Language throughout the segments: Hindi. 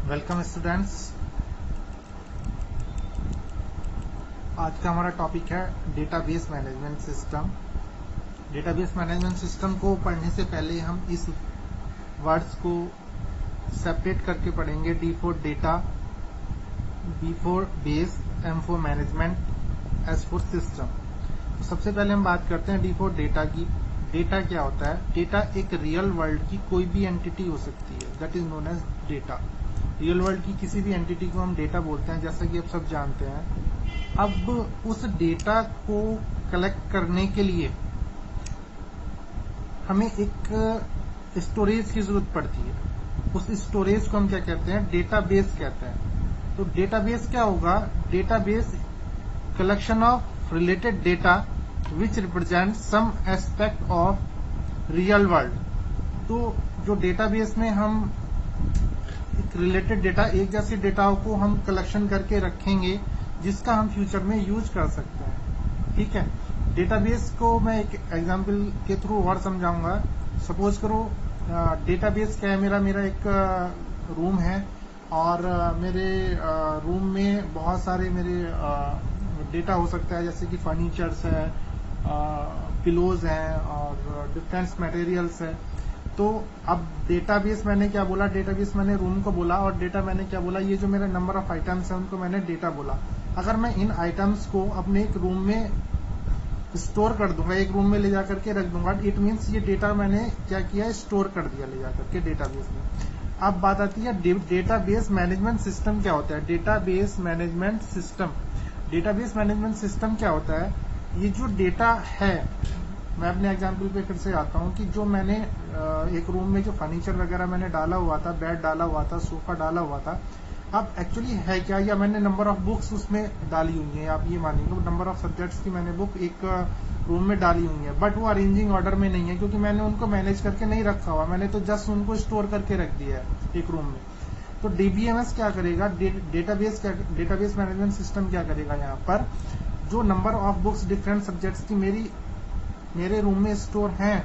Welcome students. आज का हमारा टॉपिक है database management system. Database management system को पढ़ने से पहले हम इस वर्ड्स को सेपरेट करके पढ़ेंगे। D for data, B for base, M for management, S for system. तो सबसे पहले हम बात करते हैं डी फॉर डेटा की। डेटा क्या होता है? डेटा एक रियल वर्ल्ड की कोई भी एंटिटी हो सकती है, that is known as data. Real world की किसी भी एंटिटी को हम डेटा बोलते हैं, जैसा कि आप सब जानते हैं। अब उस डेटा को कलेक्ट करने के लिए हमें एक स्टोरेज की जरूरत पड़ती है। उस स्टोरेज को हम क्या कहते हैं? डेटाबेस कहते हैं। तो डेटाबेस क्या होगा? Database collection of related data which represent some aspect of real world. तो जो डेटाबेस में हम एक रिलेटेड डेटा, एक जैसे डेटा को हम कलेक्शन करके रखेंगे जिसका हम फ्यूचर में यूज कर सकते हैं। ठीक है, डेटाबेस को मैं एक एग्जांपल के थ्रू और समझाऊंगा। सपोज करो डेटाबेस क्या है? मेरा एक रूम है और मेरे रूम में बहुत सारे मेरे डेटा हो सकता है, जैसे कि फर्नीचर्स है, पिलोज हैं और डिफरेंट मटेरियल्स है। तो अब डेटाबेस मैंने क्या बोला? डेटाबेस मैंने रूम को बोला, और डेटा मैंने क्या बोला? ये जो मेरा नंबर ऑफ आइटम्स है उनको मैंने डेटा बोला। अगर मैं इन आइटम्स को अपने एक रूम में स्टोर कर दूंगा, एक रूम में ले जाकर के रख दूंगा, इट मीन्स ये डेटा मैंने क्या किया? स्टोर कर दिया ले जाकर के डेटाबेस में। अब बात आती है डेटाबेस मैनेजमेंट सिस्टम क्या होता है? Database management system, database management system क्या होता है? ये जो डेटा है, मैं अपने एग्जाम्पल पे फिर से आता हूँ कि जो मैंने एक रूम में जो फर्नीचर वगैरह मैंने डाला हुआ था, बेड डाला हुआ था, सोफा डाला हुआ था, अब एक्चुअली है क्या? या मैंने नंबर ऑफ बुक्स उसमें डाली हुई है, आप ये मानिए नंबर ऑफ सब्जेक्ट्स की मैंने बुक एक रूम में डाली हुई है, बट वो अरेंजिंग ऑर्डर में नहीं है, क्योंकि मैंने उनको मैनेज करके नहीं रखा हुआ, मैंने तो जस्ट उनको स्टोर करके रख दिया है एक रूम में। तो डीबीएमएस क्या करेगा? डेटाबेस मैनेजमेंट सिस्टम क्या करेगा? यहाँ पर जो number of books different subjects की मेरे रूम में स्टोर हैं,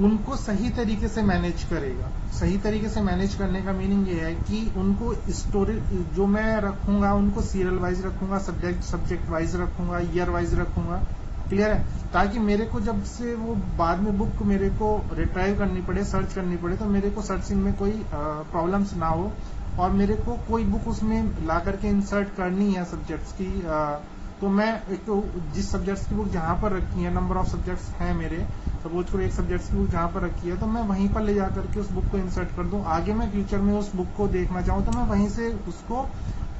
उनको सही तरीके से मैनेज करेगा। सही तरीके से मैनेज करने का मीनिंग ये है कि उनको स्टोरेज जो मैं रखूंगा उनको सीरियल वाइज रखूंगा, सब्जेक्ट वाइज रखूंगा, ईयर वाइज रखूंगा। क्लियर है? ताकि मेरे को जब से वो बाद में बुक मेरे को रिट्राइव करनी पड़े, सर्च करनी पड़े, तो मेरे को सर्चिंग में कोई प्रॉब्लम्स ना हो, और मेरे को कोई बुक उसमें ला करके इंसर्ट करनी है सब्जेक्ट्स की, तो मैं एक तो जिस सब्जेक्ट्स की बुक जहां पर रखी है, नंबर ऑफ सब्जेक्ट्स हैं मेरे, सपोज करो एक सब्जेक्ट्स की बुक जहां पर रखी है, तो मैं वहीं पर ले जाकर के उस बुक को इंसर्ट कर दूं। आगे मैं फ्यूचर में उस बुक को देखना चाहूं तो मैं वहीं से उसको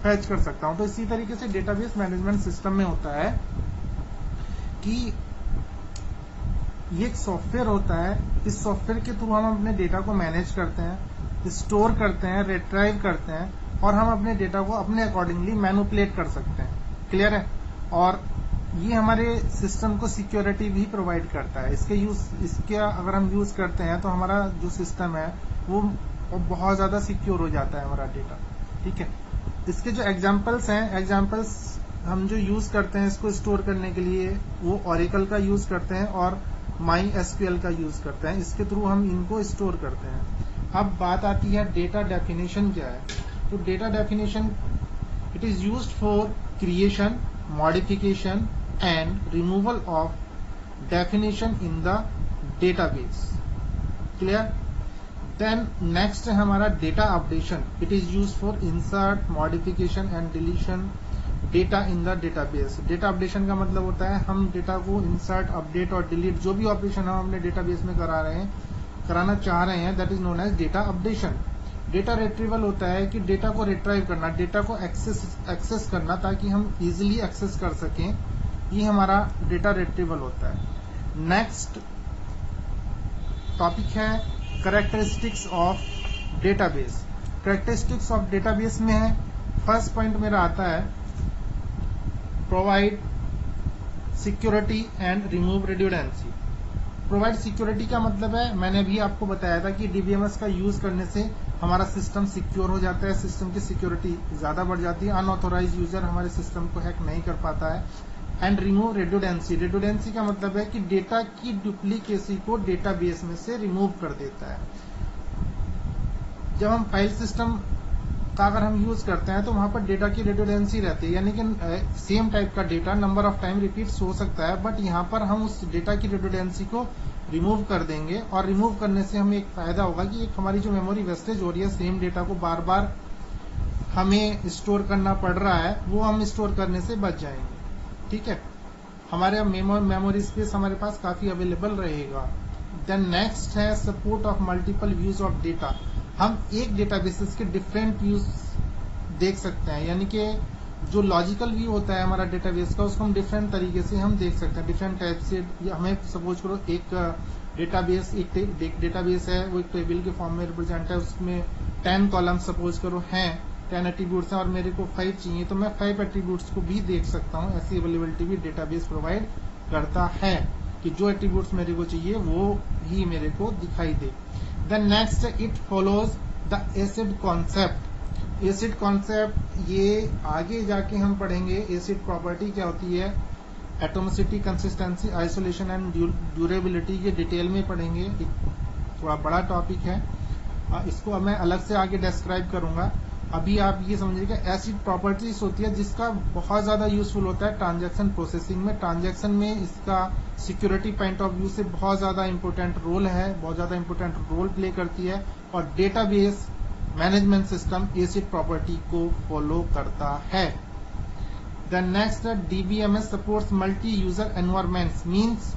फैच कर सकता हूं। तो इसी तरीके से डेटाबेस मैनेजमेंट सिस्टम में होता है कि ये एक सॉफ्टवेयर होता है। इस सॉफ्टवेयर के थ्रू हम अपने डेटा को मैनेज करते हैं, स्टोर करते हैं, रिट्राइव करते हैं, और हम अपने डेटा को अपने अकॉर्डिंगली मैनिपुलेट कर सकते हैं। क्लियर है? और ये हमारे सिस्टम को सिक्योरिटी भी प्रोवाइड करता है। इसके अगर हम यूज करते हैं तो हमारा जो सिस्टम है वो बहुत ज्यादा सिक्योर हो जाता है हमारा डेटा। ठीक है, इसके जो एग्जांपल्स हैं, एग्जांपल्स हम जो यूज करते हैं इसको स्टोर करने के लिए, वो ओरेकल का यूज करते हैं और माई एसक्यूएल का यूज करते हैं। इसके थ्रू हम इनको स्टोर करते हैं। अब बात आती है डेटा डेफिनेशन क्या है? तो data definition, it is used for creation, modification and removal of definition in the database. Clear? Then next है हमारा data updation. It is used for insert, modification and deletion data in the database. Data updation का मतलब होता है हम डेटा को insert, update और delete, जो भी ऑपरेशन हम अपने डेटाबेस में कराना चाह रहे हैं, that is known as data updation. Data retrieval होता है कि डेटा को रिट्राइव करना, डेटा को एक्सेस करना, ताकि हम इजीली एक्सेस कर सकें। ये हमारा डेटा रिट्रीवल होता है। नेक्स्ट टॉपिक है characteristics of database. Characteristics of database में है, फर्स्ट पॉइंट मेरा आता है provide security and remove redundancy. Provide security का मतलब है, मैंने भी आपको बताया था कि डीबीएमएस का यूज करने से हमारा सिस्टम सिक्योर हो जाता है, सिस्टम की सिक्योरिटी ज्यादा बढ़ जाती है, अनऑथोराइज यूजर हमारे सिस्टम को हैक नहीं कर पाता है। एंड रिमूव रिडंडेंसी, रिडंडेंसी का मतलब है कि डेटा की डुप्लीकेसी को डेटाबेस में से रिमूव कर देता है। जब हम फाइल सिस्टम का अगर हम यूज करते हैं तो वहां पर डेटा की रिडंडेंसी रहती है, यानी कि सेम टाइप का data number of time repeats हो सकता है, बट यहाँ पर हम उस डेटा की रिडंडेंसी को रिमूव कर देंगे। और रिमूव करने से हमें एक फायदा होगा कि एक हमारी जो मेमोरी वेस्टेज हो रही है, सेम डेटा को बार बार हमें स्टोर करना पड़ रहा है, वो हम स्टोर करने से बच जाएंगे। ठीक है, हमारे मेमोरी स्पेस हमारे पास काफी अवेलेबल रहेगा। देन नेक्स्ट है support of multiple views of data. हम एक डेटाबेसेस के डिफरेंट व्यूज देख सकते हैं, यानी कि जो लॉजिकल व्यू होता है हमारा डेटाबेस का, उसको हम डिफरेंट तरीके से हम देख सकते हैं, डिफरेंट टाइप से। हमें सपोज करो एक डेटाबेस है, वो एक टेबल के फॉर्म में रिप्रेजेंट है, उसमें 10 कॉलम सपोज करो हैं, 10 एट्रीब्यूट्स हैं और मेरे को 5 चाहिए, तो मैं 5 एट्रीब्यूट्स को भी देख सकता हूँ। ऐसी अवेलेबिलिटी भी डेटाबेस प्रोवाइड करता है कि जो एट्रीब्यूट्स मेरे को चाहिए वो ही मेरे को दिखाई दे। Then next it follows the acid concept. Acid concept ये आगे जाके हम पढ़ेंगे। एसिड प्रॉपर्टी क्या होती है, atomicity, consistency, isolation and durability, ये डिटेल में पढ़ेंगे। थोड़ा बड़ा टॉपिक है, इसको मैं अलग से आगे डिस्क्राइब करूंगा। अभी आप ये समझिएगा एसिड प्रॉपर्टीज होती है जिसका बहुत ज्यादा यूजफुल होता है ट्रांजैक्शन प्रोसेसिंग में। ट्रांजैक्शन में इसका सिक्योरिटी पॉइंट ऑफ व्यू से बहुत ज्यादा इंपॉर्टेंट रोल है, बहुत ज्यादा इंपॉर्टेंट रोल प्ले करती है। और database management system acid property को फॉलो करता है। Then next DBMS supports multi user environments.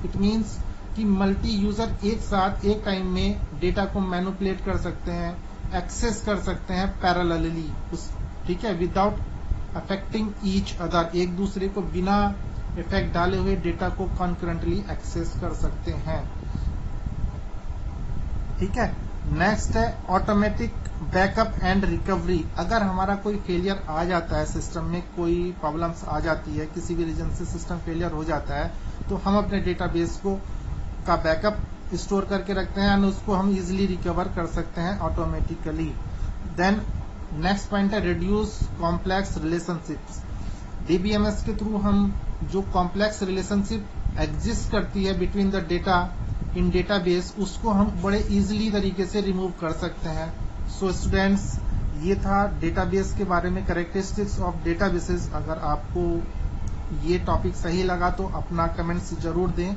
It means कि मल्टी यूजर एक साथ एक टाइम में डेटा को मैनिपुलेट कर सकते हैं, एक्सेस कर सकते हैं पैरेलली, ठीक है, विदाउट अफेक्टिंग ईच अदर। एक दूसरे को बिना इफेक्ट डाले हुए डेटा को कॉन्करेंटली एक्सेस कर सकते हैं। ठीक है, नेक्स्ट है ऑटोमेटिक बैकअप एंड रिकवरी। अगर हमारा कोई फेलियर आ जाता है, सिस्टम में कोई प्रॉब्लम्स आ जाती है, किसी भी रीजन से सिस्टम फेलियर हो जाता है, तो हम अपने डेटाबेस का बैकअप स्टोर करके रखते हैं और उसको हम इजिली रिकवर कर सकते हैं ऑटोमेटिकली। देन नेक्स्ट पॉइंट है रिड्यूस कॉम्प्लेक्स रिलेशनशिप्स। डीबीएमएस के थ्रू हम जो कॉम्प्लेक्स रिलेशनशिप एग्जिस्ट करती है between the data in database, उसको हम बड़े इजिली तरीके से रिमूव कर सकते हैं। सो स्टूडेंट्स, ये था डेटाबेस के बारे में, कैरेक्टरिस्टिक्स ऑफ डेटाबेसेस। अगर आपको ये टॉपिक सही लगा तो अपना कमेंट्स जरूर दें।